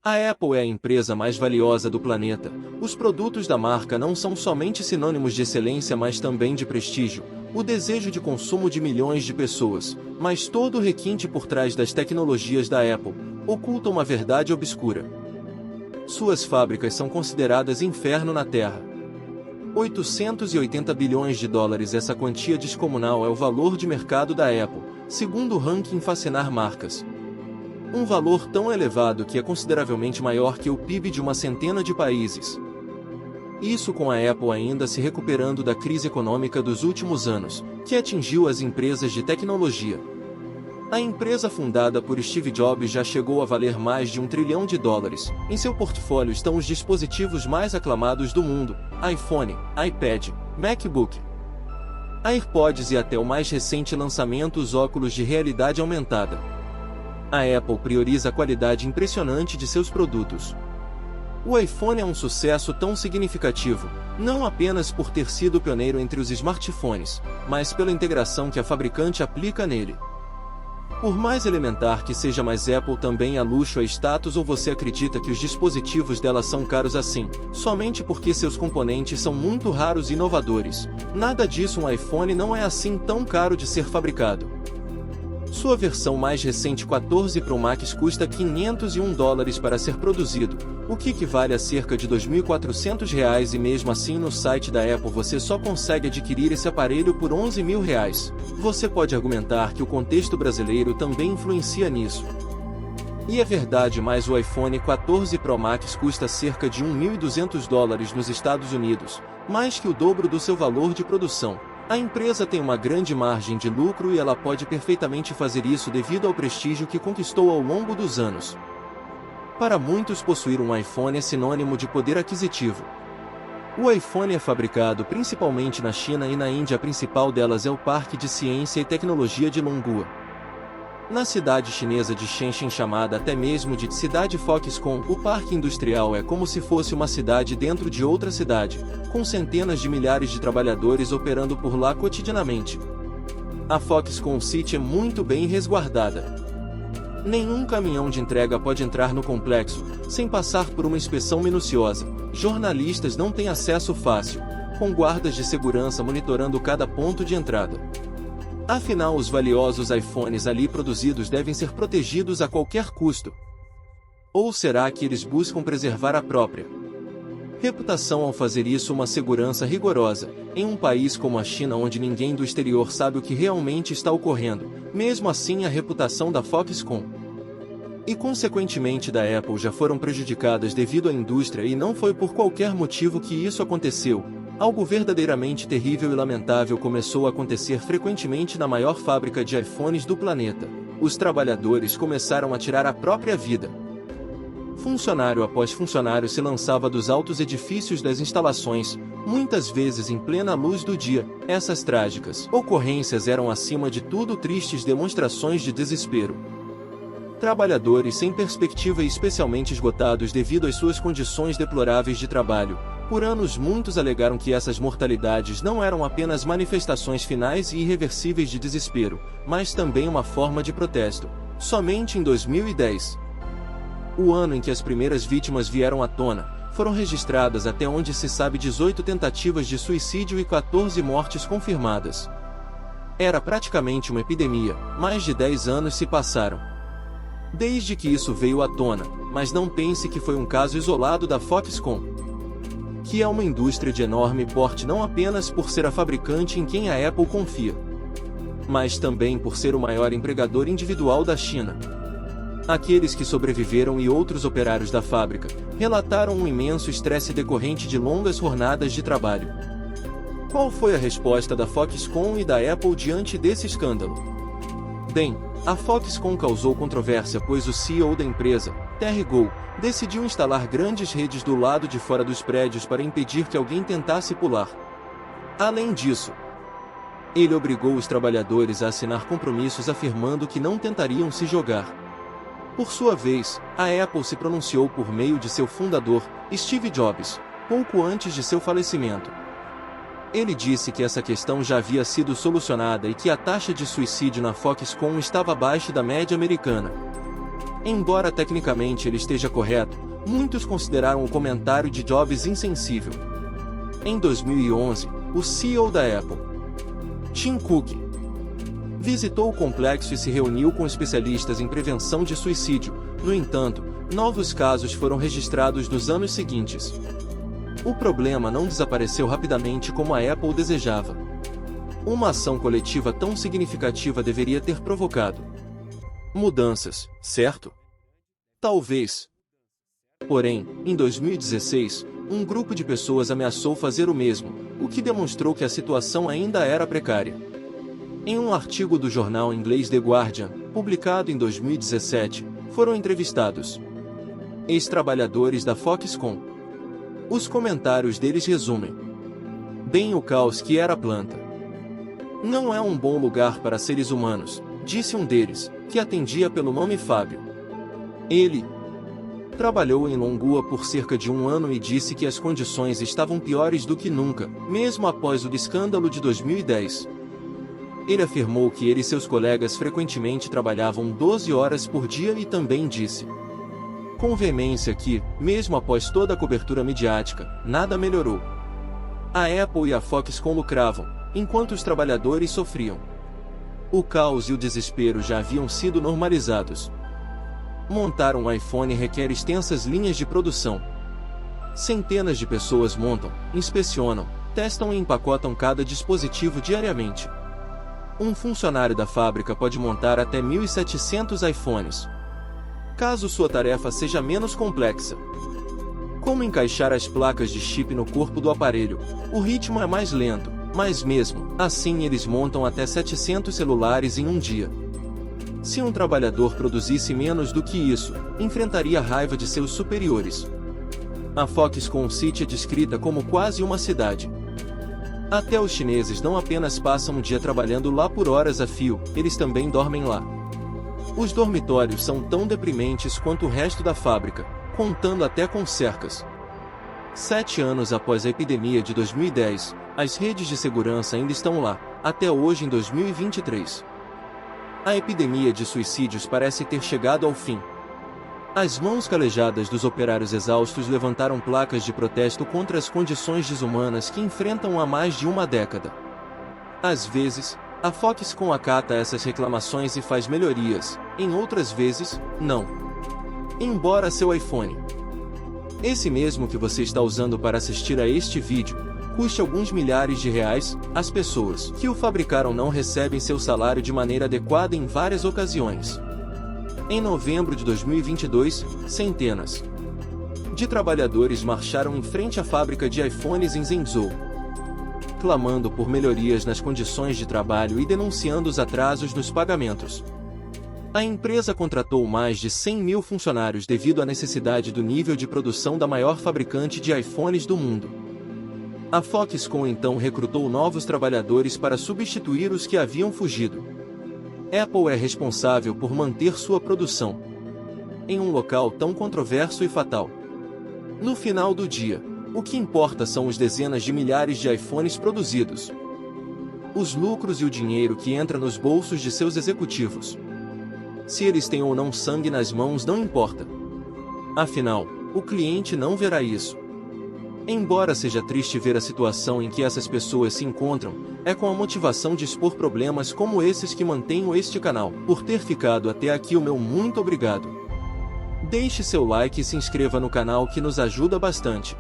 A Apple é a empresa mais valiosa do planeta. Os produtos da marca não são somente sinônimos de excelência, mas também de prestígio, o desejo de consumo de milhões de pessoas. Mas todo o requinte por trás das tecnologias da Apple oculta uma verdade obscura. Suas fábricas são consideradas inferno na Terra. 880 bilhões de dólares. Essa quantia descomunal é o valor de mercado da Apple, segundo o ranking Fascinar Marcas. Um valor tão elevado que é consideravelmente maior que o PIB de uma centena de países. Isso com a Apple ainda se recuperando da crise econômica dos últimos anos, que atingiu as empresas de tecnologia. A empresa fundada por Steve Jobs já chegou a valer mais de $1 trilhão. Em seu portfólio estão os dispositivos mais aclamados do mundo: iPhone, iPad, MacBook, AirPods e até o mais recente lançamento, os óculos de realidade aumentada. A Apple prioriza a qualidade impressionante de seus produtos. O iPhone é um sucesso tão significativo, não apenas por ter sido pioneiro entre os smartphones, mas pela integração que a fabricante aplica nele. Por mais elementar que seja, mas Apple também é luxo, é status, ou você acredita que os dispositivos dela são caros assim, somente porque seus componentes são muito raros e inovadores? Nada disso, um iPhone não é assim tão caro de ser fabricado. Sua versão mais recente 14 Pro Max custa $501 para ser produzido, o que equivale a cerca de R$ 2.400, e mesmo assim no site da Apple você só consegue adquirir esse aparelho por R$ 11.000. Você pode argumentar que o contexto brasileiro também influencia nisso. E é verdade, mas o iPhone 14 Pro Max custa cerca de $1.200 nos Estados Unidos, mais que o dobro do seu valor de produção. A empresa tem uma grande margem de lucro e ela pode perfeitamente fazer isso devido ao prestígio que conquistou ao longo dos anos. Para muitos, possuir um iPhone é sinônimo de poder aquisitivo. O iPhone é fabricado principalmente na China e na Índia. A principal delas é o Parque de Ciência e Tecnologia de Longhua, na cidade chinesa de Shenzhen, chamada até mesmo de Cidade Foxconn. O parque industrial é como se fosse uma cidade dentro de outra cidade, com centenas de milhares de trabalhadores operando por lá cotidianamente. A Foxconn City é muito bem resguardada. Nenhum caminhão de entrega pode entrar no complexo, sem passar por uma inspeção minuciosa. Jornalistas não têm acesso fácil, com guardas de segurança monitorando cada ponto de entrada. Afinal, os valiosos iPhones ali produzidos devem ser protegidos a qualquer custo. Ou será que eles buscam preservar a própria reputação ao fazer isso? Uma segurança rigorosa, em um país como a China, onde ninguém do exterior sabe o que realmente está ocorrendo. Mesmo assim, a reputação da Foxconn e consequentemente da Apple já foram prejudicadas devido à indústria, e não foi por qualquer motivo que isso aconteceu. Algo verdadeiramente terrível e lamentável começou a acontecer frequentemente na maior fábrica de iPhones do planeta. Os trabalhadores começaram a tirar a própria vida. Funcionário após funcionário se lançava dos altos edifícios das instalações, muitas vezes em plena luz do dia. Essas trágicas ocorrências eram, acima de tudo, tristes demonstrações de desespero. Trabalhadores sem perspectiva e especialmente esgotados devido às suas condições deploráveis de trabalho. Por anos muitos alegaram que essas mortalidades não eram apenas manifestações finais e irreversíveis de desespero, mas também uma forma de protesto. Somente em 2010, o ano em que as primeiras vítimas vieram à tona, foram registradas, até onde se sabe, 18 tentativas de suicídio e 14 mortes confirmadas. Era praticamente uma epidemia. Mais de 10 anos se passaram desde que isso veio à tona, mas não pense que foi um caso isolado da Foxconn, que é uma indústria de enorme porte não apenas por ser a fabricante em quem a Apple confia, mas também por ser o maior empregador individual da China. Aqueles que sobreviveram e outros operários da fábrica relataram um imenso estresse decorrente de longas jornadas de trabalho. Qual foi a resposta da Foxconn e da Apple diante desse escândalo? Bem, a Foxconn causou controvérsia, pois o CEO da empresa, Terry Gou, decidiu instalar grandes redes do lado de fora dos prédios para impedir que alguém tentasse pular. Além disso, ele obrigou os trabalhadores a assinar compromissos afirmando que não tentariam se jogar. Por sua vez, a Apple se pronunciou por meio de seu fundador, Steve Jobs, pouco antes de seu falecimento. Ele disse que essa questão já havia sido solucionada e que a taxa de suicídio na Foxconn estava abaixo da média americana. Embora tecnicamente ele esteja correto, muitos consideraram o comentário de Jobs insensível. Em 2011, o CEO da Apple, Tim Cook, visitou o complexo e se reuniu com especialistas em prevenção de suicídio. No entanto, novos casos foram registrados nos anos seguintes. O problema não desapareceu rapidamente como a Apple desejava. Uma ação coletiva tão significativa deveria ter provocado mudanças, certo? Talvez. Porém, em 2016, um grupo de pessoas ameaçou fazer o mesmo, o que demonstrou que a situação ainda era precária. Em um artigo do jornal inglês The Guardian, publicado em 2017, foram entrevistados ex-trabalhadores da Foxconn. Os comentários deles resumem bem o caos que era a planta. Não é um bom lugar para seres humanos, disse um deles, que atendia pelo nome Fábio. Ele trabalhou em Longua por cerca de um ano e disse que as condições estavam piores do que nunca, mesmo após o escândalo de 2010. Ele afirmou que ele e seus colegas frequentemente trabalhavam 12 horas por dia e também disse com veemência que, mesmo após toda a cobertura midiática, nada melhorou. A Apple e a Foxconn lucravam, enquanto os trabalhadores sofriam. O caos e o desespero já haviam sido normalizados. Montar um iPhone requer extensas linhas de produção. Centenas de pessoas montam, inspecionam, testam e empacotam cada dispositivo diariamente. Um funcionário da fábrica pode montar até 1.700 iPhones. Caso sua tarefa seja menos complexa, como encaixar as placas de chip no corpo do aparelho, o ritmo é mais lento, mas mesmo assim eles montam até 700 celulares em um dia. Se um trabalhador produzisse menos do que isso, enfrentaria a raiva de seus superiores. A Foxconn City é descrita como quase uma cidade. Até os chineses não apenas passam um dia trabalhando lá por horas a fio, eles também dormem lá. Os dormitórios são tão deprimentes quanto o resto da fábrica, contando até com cercas. 7 anos após a epidemia de 2010, as redes de segurança ainda estão lá, até hoje em 2023. A epidemia de suicídios parece ter chegado ao fim. As mãos calejadas dos operários exaustos levantaram placas de protesto contra as condições desumanas que enfrentam há mais de uma década. Às vezes, a Foxconn acata essas reclamações e faz melhorias, em outras vezes, não. Embora seu iPhone, esse mesmo que você está usando para assistir a este vídeo, custe alguns milhares de reais, as pessoas que o fabricaram não recebem seu salário de maneira adequada em várias ocasiões. Em novembro de 2022, centenas de trabalhadores marcharam em frente à fábrica de iPhones em Zhengzhou, clamando por melhorias nas condições de trabalho e denunciando os atrasos nos pagamentos. A empresa contratou mais de 100 mil funcionários devido à necessidade do nível de produção da maior fabricante de iPhones do mundo. A Foxconn então recrutou novos trabalhadores para substituir os que haviam fugido. Apple é responsável por manter sua produção em um local tão controverso e fatal. No final do dia, o que importa são os dezenas de milhares de iPhones produzidos. Os lucros e o dinheiro que entra nos bolsos de seus executivos. Se eles têm ou não sangue nas mãos não importa. Afinal, o cliente não verá isso. Embora seja triste ver a situação em que essas pessoas se encontram, é com a motivação de expor problemas como esses que mantenho este canal. Por ter ficado até aqui, o meu muito obrigado. Deixe seu like e se inscreva no canal que nos ajuda bastante.